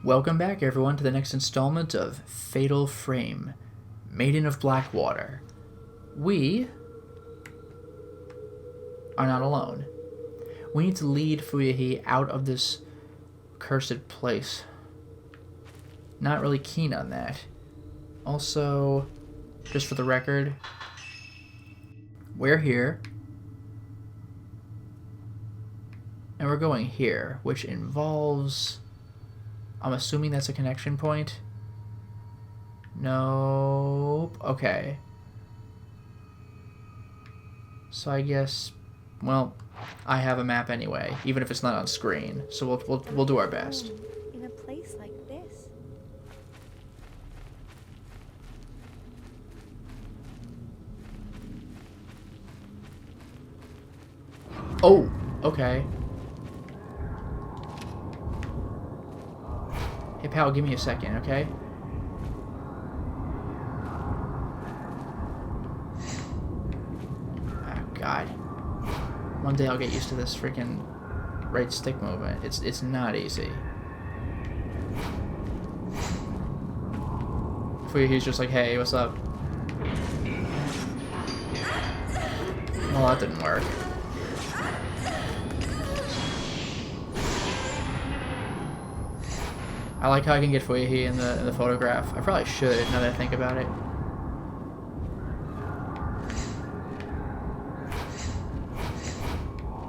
Welcome back, everyone, to the next installment of Fatal Frame, Maiden of Blackwater. We are not alone. We need to lead Fuyuhi out of this cursed place. Not really keen on that. Also, just for the record, we're here. And we're going here, which involves... I'm assuming that's a connection point. Nope. Okay. So I guess, well, I have a map anyway, even if it's not on screen. So we'll do our best. In a place like this. Oh, okay. Hey pal, give me a second, okay? Oh god. One day I'll get used to this freaking right stick movement. It's not easy. He's just like, hey, what's up? Well, that didn't work. I like how I can get Fuyuhi in the photograph. I probably should, now that I think about it.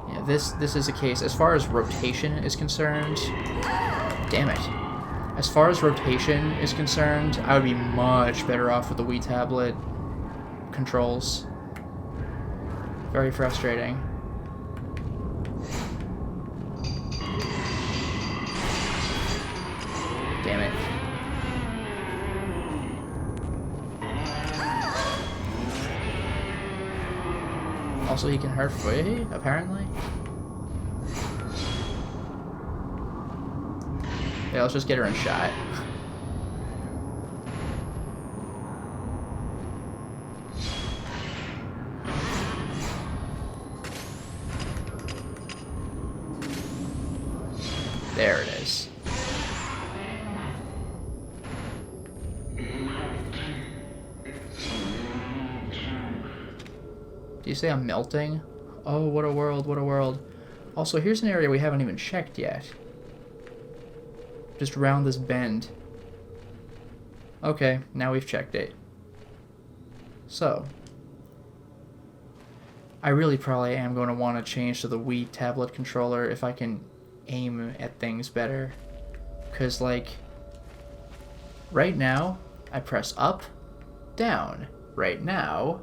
Yeah, this is a case. As far as rotation is concerned... Damn it. As far as rotation is concerned, I would be much better off with the Wii tablet controls. Very frustrating. Damn it. Also, he can hurt Fuyuhi, apparently. Yeah, let's just get her in shot. There it is. Do you say I'm melting? Oh, what a world, what a world. Also, here's an area we haven't even checked yet. Just around this bend. Okay, now we've checked it. So, I really probably am going to want to change to the Wii tablet controller if I can aim at things better. Because, like, right now, I press up, down. Right now,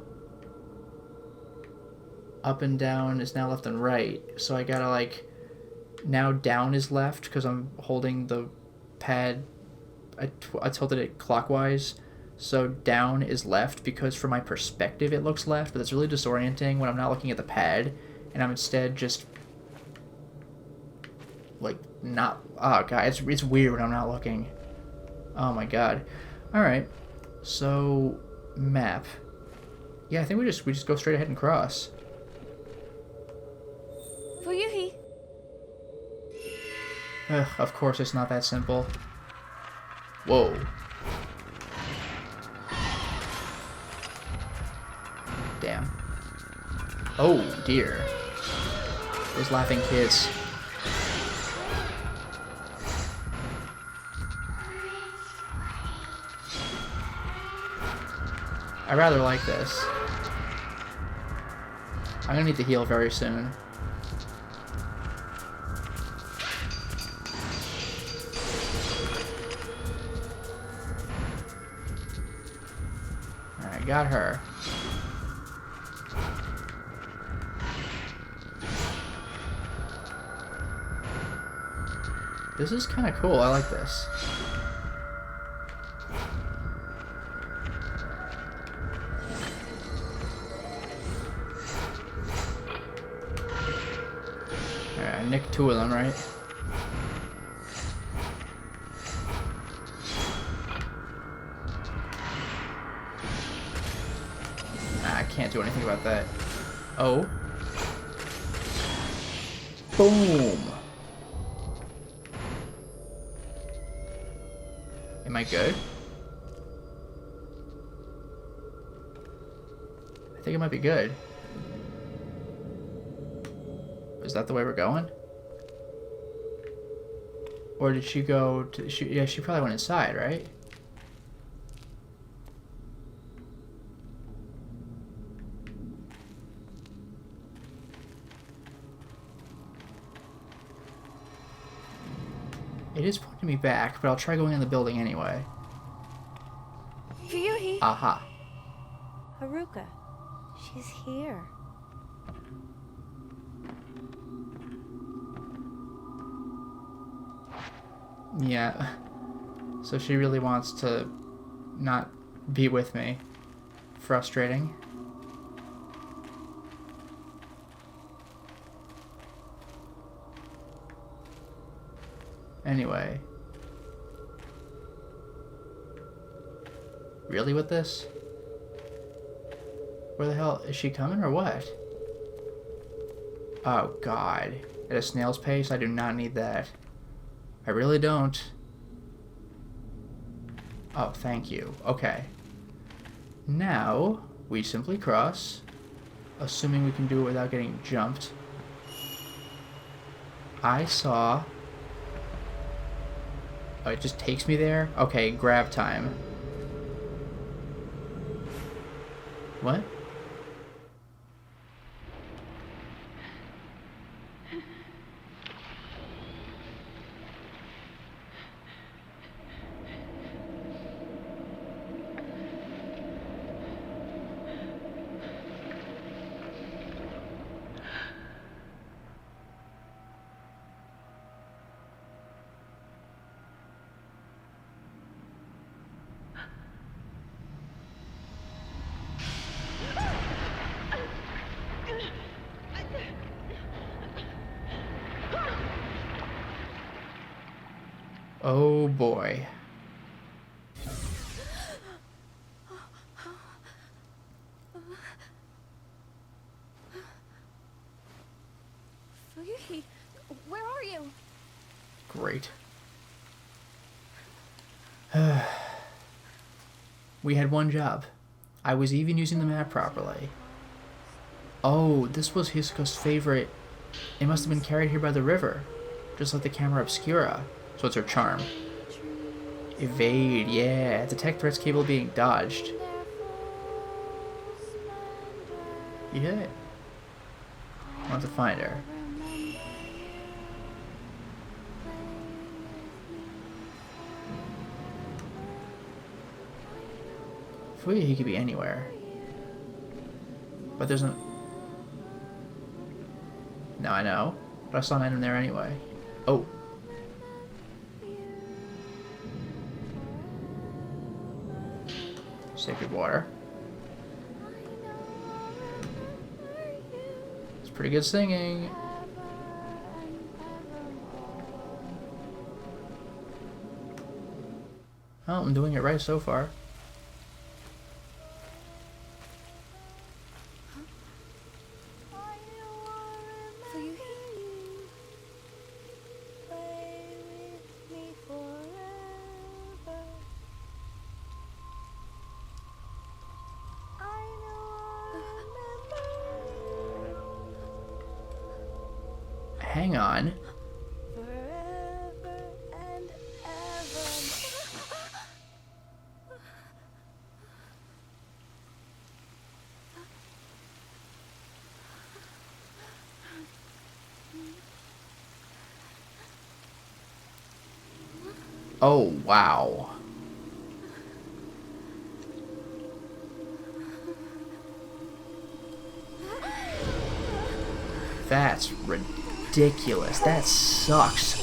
up and down is now left and right. So I gotta, like, now down is left because I'm holding the pad. I tilted it clockwise. So down is left because from my perspective it looks left, but it's really disorienting when I'm not looking at the pad and I'm instead just like not... Oh god, it's weird when I'm not looking. Oh my god. Alright. So map. Yeah, I think we just go straight ahead and cross. Fuyuhi. Ugh, of course it's not that simple. Whoa. Damn. Oh, dear. Those laughing kids. I rather like this. I'm gonna need to heal very soon. Alright, got her. This is kind of cool. I like this. Alright, I nicked two of them, right? Nah, I can't do anything about that. Oh. Boom. I good? I think it might be good. Is that the way we're going? Or did she go to... yeah, she probably went inside, right? It is pointing me back, but I'll try going in the building anyway. Fuyuhi. Aha. Haruka. She's here. Yeah. So she really wants to not be with me. Frustrating. Anyway. Really with this? Where the hell is she coming or what? Oh god. At a snail's pace? I do not need that. I really don't. Oh, thank you. Okay. Now, we simply cross. Assuming we can do it without getting jumped. I saw... oh, it just takes me there? Okay, grab time. What? Oh boy. Fuyuhi, where are you? Great. We had one job. I was even using the map properly. Oh, this was Hisoka's favorite. It must have been carried here by the river. Just like the camera obscura. So it's her charm. Evade, yeah. Detect threats capable of being dodged. Yeah. I'll have to find her. Fuyuhi, he could be anywhere. But there's no... no, I know. But I saw an item there anyway. Oh. Sacred water. It's pretty good singing. Oh, I'm doing it right so far. Hang on. Forever and ever. Oh, wow. That's ridiculous. That sucks.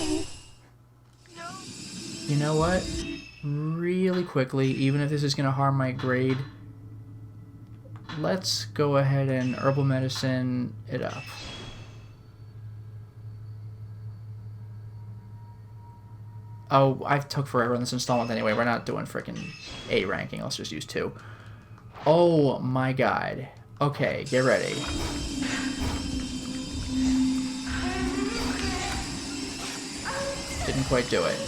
You know what? Really quickly, even if this is going to harm my grade, let's go ahead and herbal medicine it up. Oh, I took forever in this installment anyway. We're not doing frickin' A ranking. Let's just use 2. Oh my god. Okay, get ready. Didn't quite do it.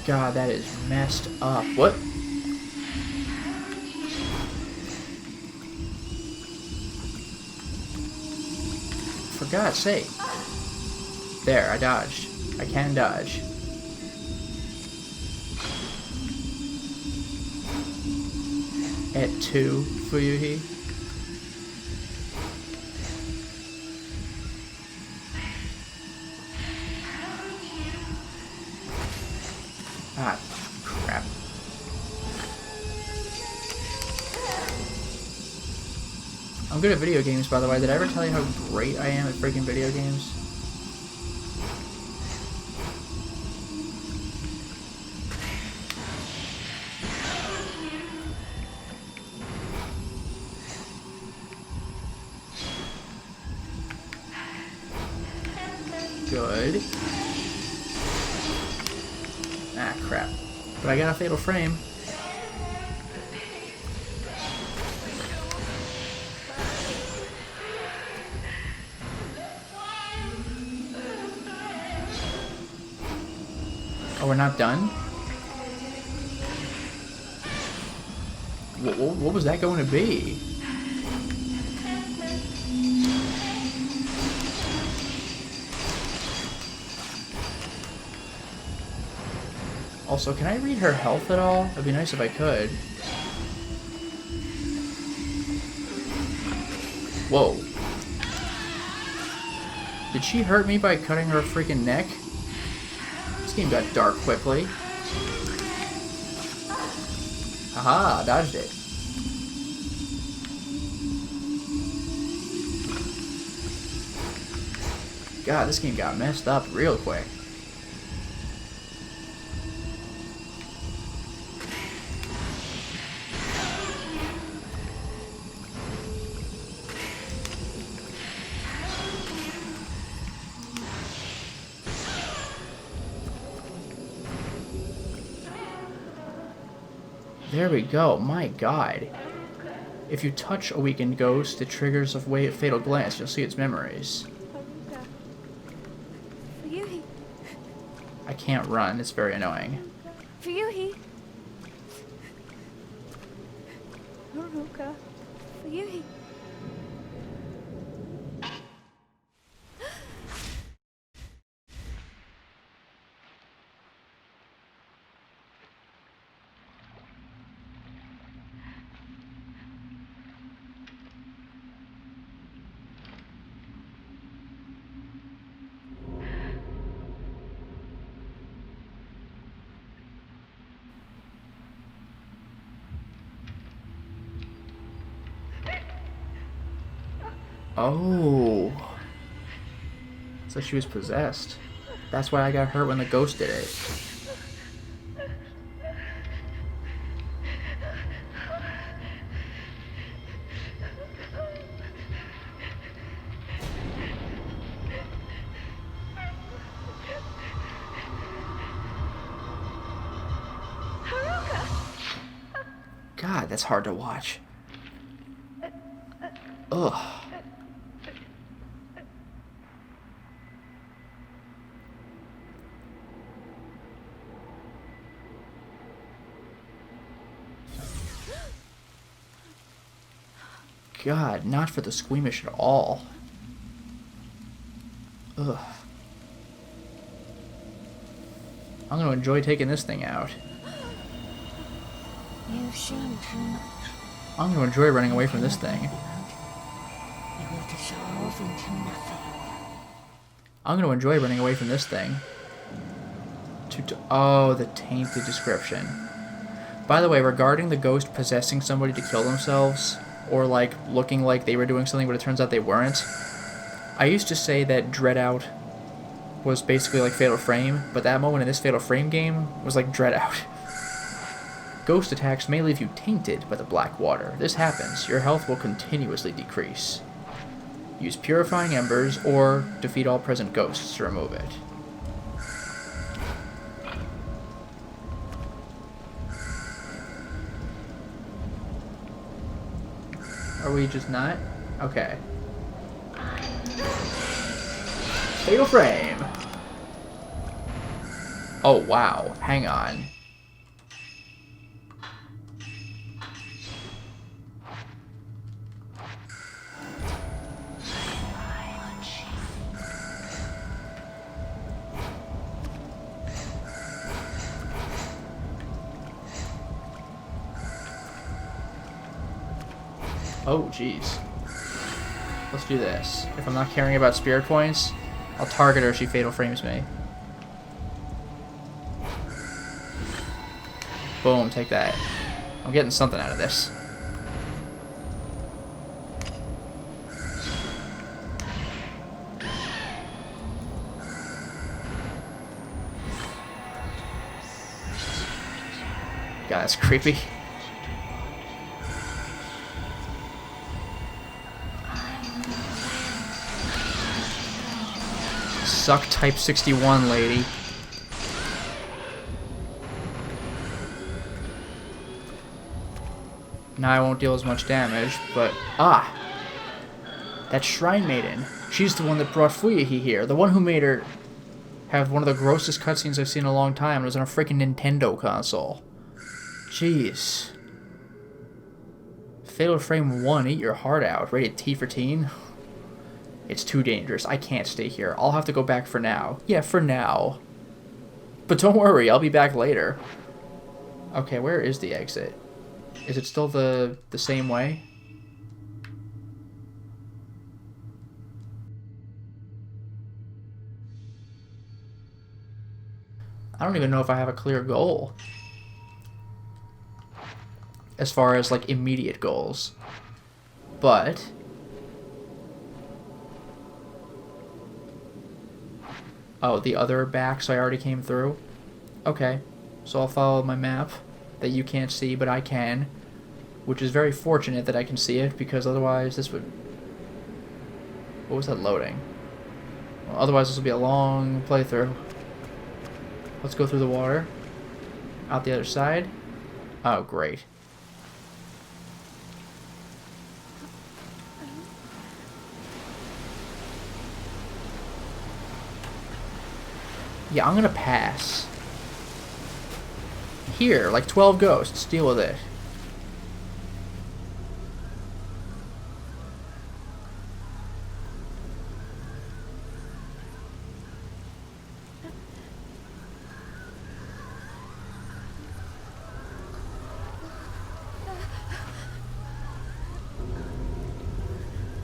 God, that is messed up. What? For God's sake. There, I dodged. I can dodge. At 2, Fuyuhi. Ah, crap. I'm good at video games, by the way. Did I ever tell you how great I am at freaking video games? Good. Ah, crap. But I got a fatal frame. Oh, we're not done? What was that going to be? Also, can I read her health at all? It'd be nice if I could. Whoa. Did she hurt me by cutting her freaking neck? This game got dark quickly. Haha, dodged it. God, this game got messed up real quick. There we go. My God. If you touch a weakened ghost, it triggers a fatal glance. You'll see its memories. Fuyuhi. I can't run. It's very annoying. Fuyuhi. Haruka. Fuyuhi. Oh. So she was possessed. That's why I got hurt when the ghost did it. God, that's hard to watch. Ugh. God, not for the squeamish at all. Ugh. I'm gonna enjoy taking this thing out. You've seen too much. I'm gonna enjoy running away from this thing. It will dissolve into nothing. I'm gonna enjoy running away from this thing. Oh, the tainted description. By the way, regarding the ghost possessing somebody to kill themselves, or like looking like they were doing something but it turns out they weren't, I used to say that Dread Out was basically like Fatal Frame, but that moment in this Fatal Frame game was like Dread Out. Ghost attacks may leave you tainted by the black water. This happens, your health will continuously decrease. Use Purifying Embers or defeat all present ghosts to remove it. Are we just not? Okay. Fatal Frame! Oh, wow. Hang on. Oh, jeez. Let's do this. If I'm not caring about spirit points, I'll target her if she fatal frames me. Boom, take that. I'm getting something out of this. God, that's creepy. Suck type 61, lady. Now I won't deal as much damage, but... Ah! That Shrine Maiden. She's the one that brought Fuyuhi here. The one who made her have one of the grossest cutscenes I've seen in a long time. It was on a freaking Nintendo console. Jeez. Fatal Frame 1, eat your heart out. Rated T for teen? It's too dangerous. I can't stay here. I'll have to go back for now. Yeah, for now. But don't worry, I'll be back later. Okay, where is the exit? Is it still the same way? I don't even know if I have a clear goal. As far as, like, immediate goals. But... Oh, the other backs I already came through? Okay. So I'll follow my map that you can't see, but I can. Which is very fortunate that I can see it, because otherwise this would... What was that loading? Well, otherwise this will be a long playthrough. Let's go through the water. Out the other side. Oh, great. Yeah, I'm gonna pass. Here, like 12 ghosts. Deal with it.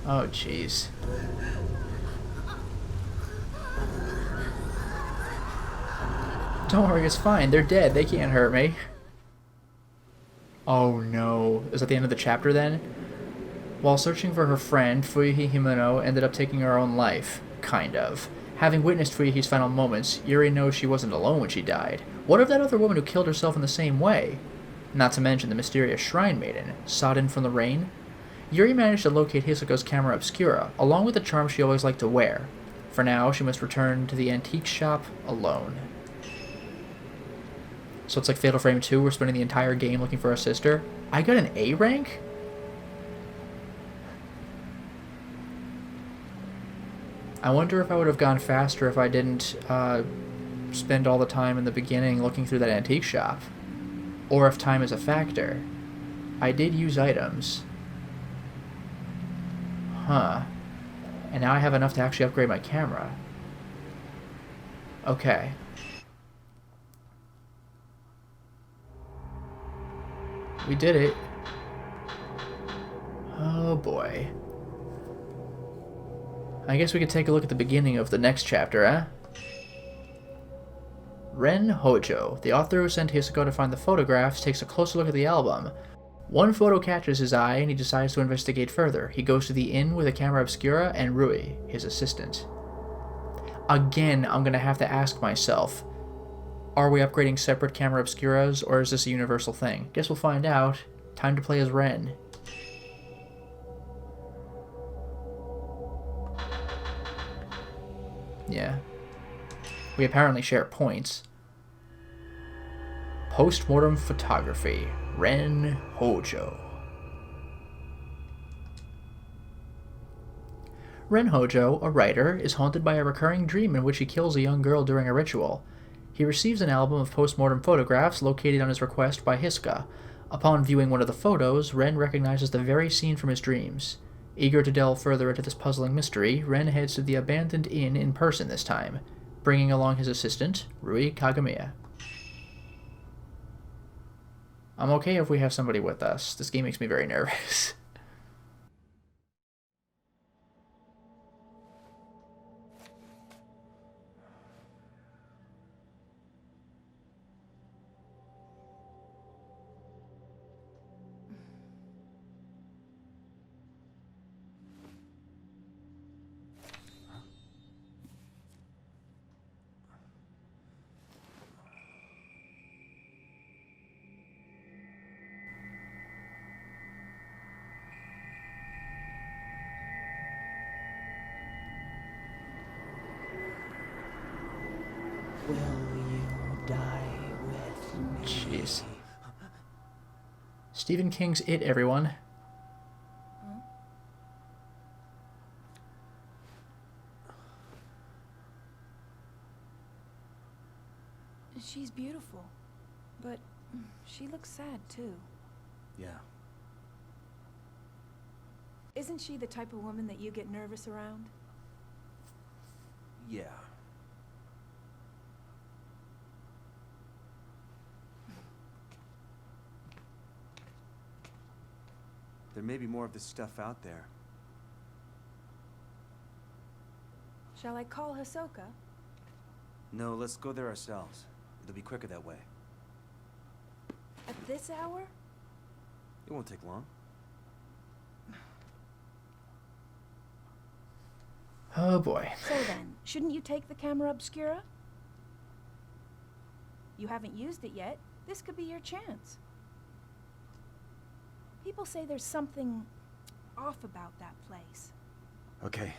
Oh, jeez. Don't worry, it's fine. They're dead. They can't hurt me. Oh no. Is that the end of the chapter then? While searching for her friend, Fuyuhi Himeno ended up taking her own life. Kind of. Having witnessed Fuyuhi's final moments, Yuri knows she wasn't alone when she died. What of that other woman who killed herself in the same way? Not to mention the mysterious Shrine Maiden, sodden from the rain. Yuri managed to locate Hisako's camera obscura, along with the charm she always liked to wear. For now, she must return to the antique shop alone. So it's like Fatal Frame 2, we're spending the entire game looking for our sister. I got an A rank? I wonder if I would have gone faster if I didn't spend all the time in the beginning looking through that antique shop. Or if time is a factor. I did use items. Huh. And now I have enough to actually upgrade my camera. Okay. We did it. Oh boy. I guess we could take a look at the beginning of the next chapter, eh? Ren Hojo, the author who sent Hisako to find the photographs, takes a closer look at the album. One photo catches his eye and he decides to investigate further. He goes to the inn with a camera obscura and Rui, his assistant. Again, I'm gonna have to ask myself, are we upgrading separate camera obscuras, or is this a universal thing? Guess we'll find out. Time to play as Ren. Yeah. We apparently share points. Post-mortem photography. Ren Hojo. Ren Hojo, a writer, is haunted by a recurring dream in which he kills a young girl during a ritual. He receives an album of post-mortem photographs located on his request by Hiska. Upon viewing one of the photos, Ren recognizes the very scene from his dreams. Eager to delve further into this puzzling mystery, Ren heads to the abandoned inn in person this time, bringing along his assistant, Rui Kagamiya. I'm okay if we have somebody with us. This game makes me very nervous. Will you die with me? Jeez. Stephen King's It, everyone. She's beautiful, but she looks sad too. Yeah. Isn't she the type of woman that you get nervous around? Yeah. There may be more of this stuff out there. Shall I call Hisoka? No, let's go there ourselves. It'll be quicker that way. At this hour? It won't take long. Oh boy. So then, shouldn't you take the camera obscura? You haven't used it yet. This could be your chance. People say there's something off about that place. Okay.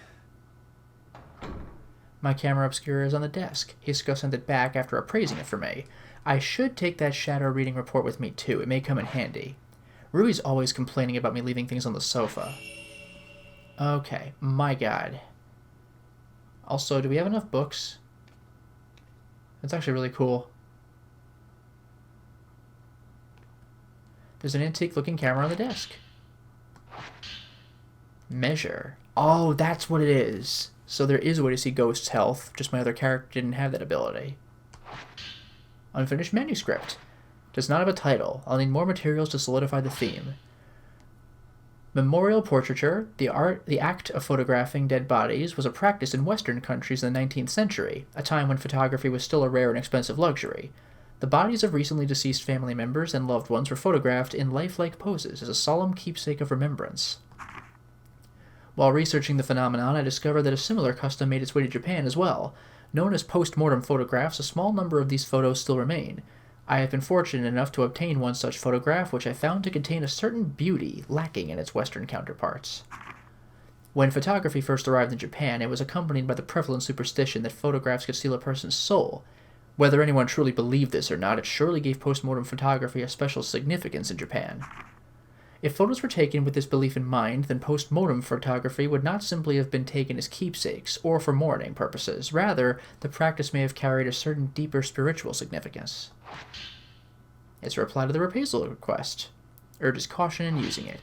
My camera obscura is on the desk. Hiska sent it back after appraising it for me. I should take that shadow reading report with me too. It may come in handy. Rui's always complaining about me leaving things on the sofa. Okay, my god. Also, do we have enough books? That's actually really cool. There's an antique-looking camera on the desk. Measure. Oh, that's what it is. So there is a way to see ghosts' health, just my other character didn't have that ability. Unfinished manuscript. Does not have a title. I'll need more materials to solidify the theme. Memorial portraiture, the act of photographing dead bodies, was a practice in Western countries in the 19th century, a time when photography was still a rare and expensive luxury. The bodies of recently deceased family members and loved ones were photographed in lifelike poses as a solemn keepsake of remembrance. While researching the phenomenon, I discovered that a similar custom made its way to Japan as well. Known as post-mortem photographs, a small number of these photos still remain. I have been fortunate enough to obtain one such photograph, which I found to contain a certain beauty lacking in its Western counterparts. When photography first arrived in Japan, it was accompanied by the prevalent superstition that photographs could steal a person's soul. Whether anyone truly believed this or not, it surely gave post-mortem photography a special significance in Japan. If photos were taken with this belief in mind, then post-mortem photography would not simply have been taken as keepsakes or for mourning purposes. Rather, the practice may have carried a certain deeper spiritual significance. It's a reply to the reprisal request. Urges caution in using it.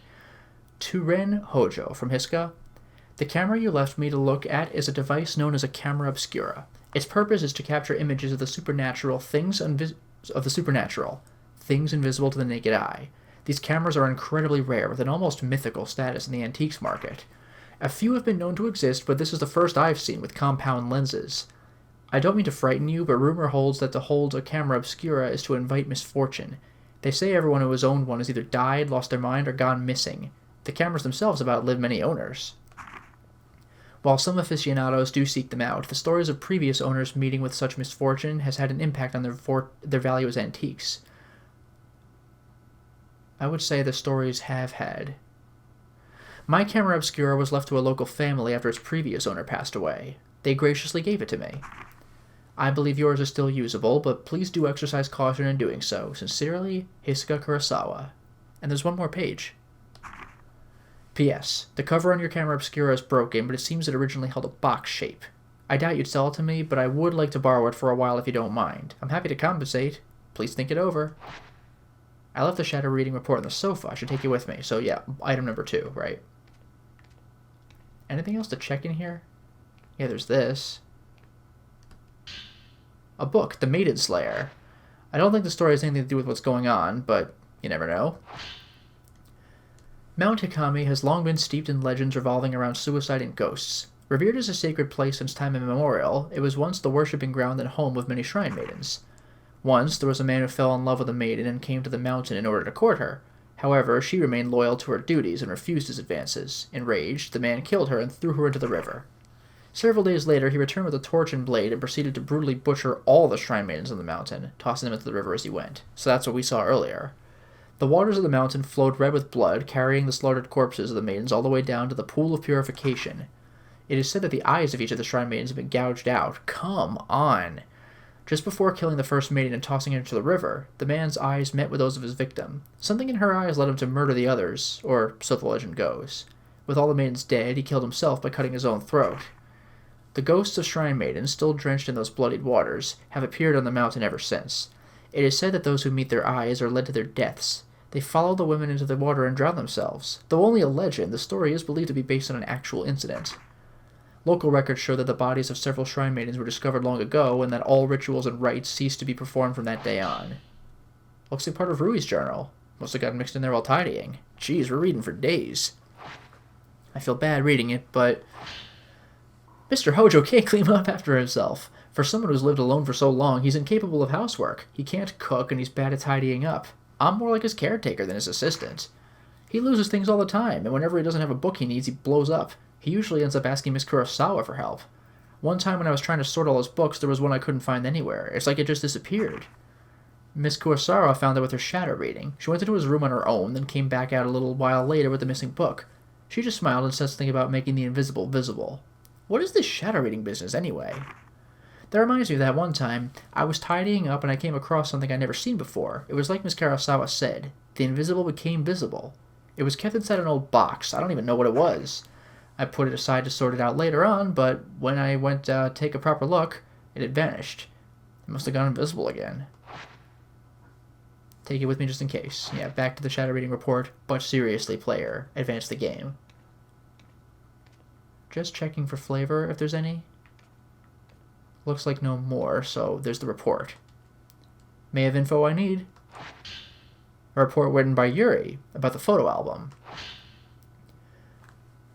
To Ren Hojo from Hiska. The camera you left me to look at is a device known as a camera obscura. Its purpose is to capture images of the supernatural, things invisible to the naked eye. These cameras are incredibly rare, with an almost mythical status in the antiques market. A few have been known to exist, but this is the first I've seen with compound lenses. I don't mean to frighten you, but rumor holds that to hold a camera obscura is to invite misfortune. They say everyone who has owned one has either died, lost their mind, or gone missing. The cameras themselves have outlived many owners. While some aficionados do seek them out, the stories of previous owners meeting with such misfortune has had an impact on their value as antiques. I would say the stories have had. My camera obscura was left to a local family after its previous owner passed away. They graciously gave it to me. I believe yours is still usable, but please do exercise caution in doing so. Sincerely, Hiska Kurosawa. And there's one more page. P.S. The cover on your camera obscura is broken, but it seems it originally held a box shape. I doubt you'd sell it to me, but I would like to borrow it for a while if you don't mind. I'm happy to compensate. Please think it over. I left the shadow reading report on the sofa. I should take it with me. So yeah, item number 2, right? Anything else to check in here? Yeah, there's this. A book, The Maiden Slayer. I don't think the story has anything to do with what's going on, but you never know. Mount Hikami has long been steeped in legends revolving around suicide and ghosts. Revered as a sacred place since time immemorial, it was once the worshipping ground and home of many shrine maidens. Once, there was a man who fell in love with a maiden and came to the mountain in order to court her. However, she remained loyal to her duties and refused his advances. Enraged, the man killed her and threw her into the river. Several days later, he returned with a torch and blade and proceeded to brutally butcher all the shrine maidens on the mountain, tossing them into the river as he went. So that's what we saw earlier. The waters of the mountain flowed red with blood, carrying the slaughtered corpses of the maidens all the way down to the pool of purification. It is said that the eyes of each of the shrine maidens have been gouged out. Come on! Just before killing the first maiden and tossing her into the river, the man's eyes met with those of his victim. Something in her eyes led him to murder the others, or so the legend goes. With all the maidens dead, he killed himself by cutting his own throat. The ghosts of shrine maidens, still drenched in those bloodied waters, have appeared on the mountain ever since. It is said that those who meet their eyes are led to their deaths. They follow the women into the water and drown themselves. Though only a legend, the story is believed to be based on an actual incident. Local records show that the bodies of several shrine maidens were discovered long ago, and that all rituals and rites ceased to be performed from that day on. Looks like part of Rui's journal. Must have gotten mixed in there while tidying. Geez, we're reading for days. I feel bad reading it, but Mr. Hojo can't clean up after himself. For someone who's lived alone for so long, he's incapable of housework. He can't cook, and he's bad at tidying up. I'm more like his caretaker than his assistant. He loses things all the time, and whenever he doesn't have a book he needs, he blows up. He usually ends up asking Miss Kurosawa for help. One time when I was trying to sort all his books, there was one I couldn't find anywhere. It's like it just disappeared. Miss Kurosawa found it with her shadow reading. She went into his room on her own, then came back out a little while later with the missing book. She just smiled and said something about making the invisible visible. What is this shadow reading business, anyway? That reminds me of that one time. I was tidying up and I came across something I'd never seen before. It was like Miss Kurosawa said. The invisible became visible. It was kept inside an old box. I don't even know what it was. I put it aside to sort it out later on, but when I went to take a proper look, it had vanished. It must have gone invisible again. Take it with me just in case. Yeah, back to the shadow reading report, but seriously, player, advance the game. Just checking for flavor, if there's any. Looks like no more, so there's the report. May have info I need. A report written by Yuri about the photo album.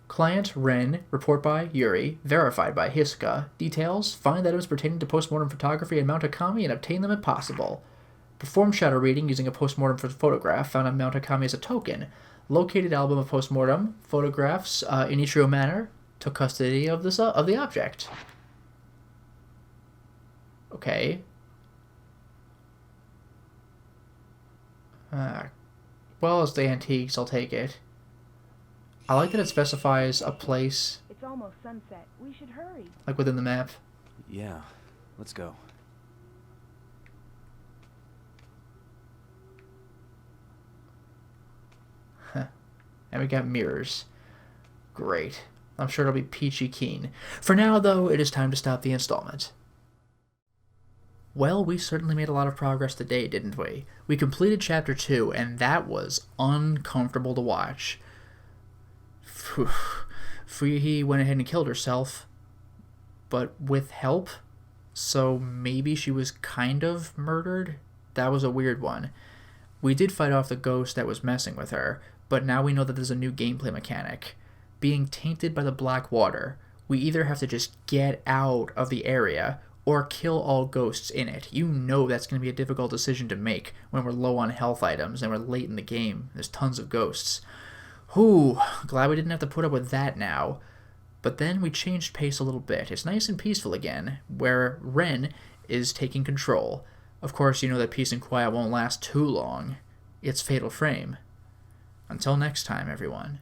Client Ren, report by Yuri, verified by Hiska. Details, find items pertaining to postmortem photography in Mount Hikami and obtain them if possible. Perform shadow reading using a postmortem photograph found on Mount Hikami as a token. Located album of postmortem photographs in Ichiro Manor. Took custody of the object. Okay. Well, it's the antiques, I'll take it. I like that it specifies a place. It's almost sunset. We should hurry. Like within the map. Yeah, let's go. Huh. And we got mirrors. Great. I'm sure it'll be peachy keen. For now, though, it is time to stop the installment. Well, we certainly made a lot of progress today, didn't we? We completed Chapter 2, and that was uncomfortable to watch. Fuyuhi went ahead and killed herself, but with help, so maybe she was kind of murdered? That was a weird one. We did fight off the ghost that was messing with her, but now we know that there's a new gameplay mechanic. Being tainted by the black water, we either have to just get out of the area or kill all ghosts in it. You know that's going to be a difficult decision to make when we're low on health items and we're late in the game. There's tons of ghosts. Whew, glad we didn't have to put up with that now. But then we changed pace a little bit. It's nice and peaceful again, where Ren is taking control. Of course, you know that peace and quiet won't last too long. It's Fatal Frame. Until next time, everyone.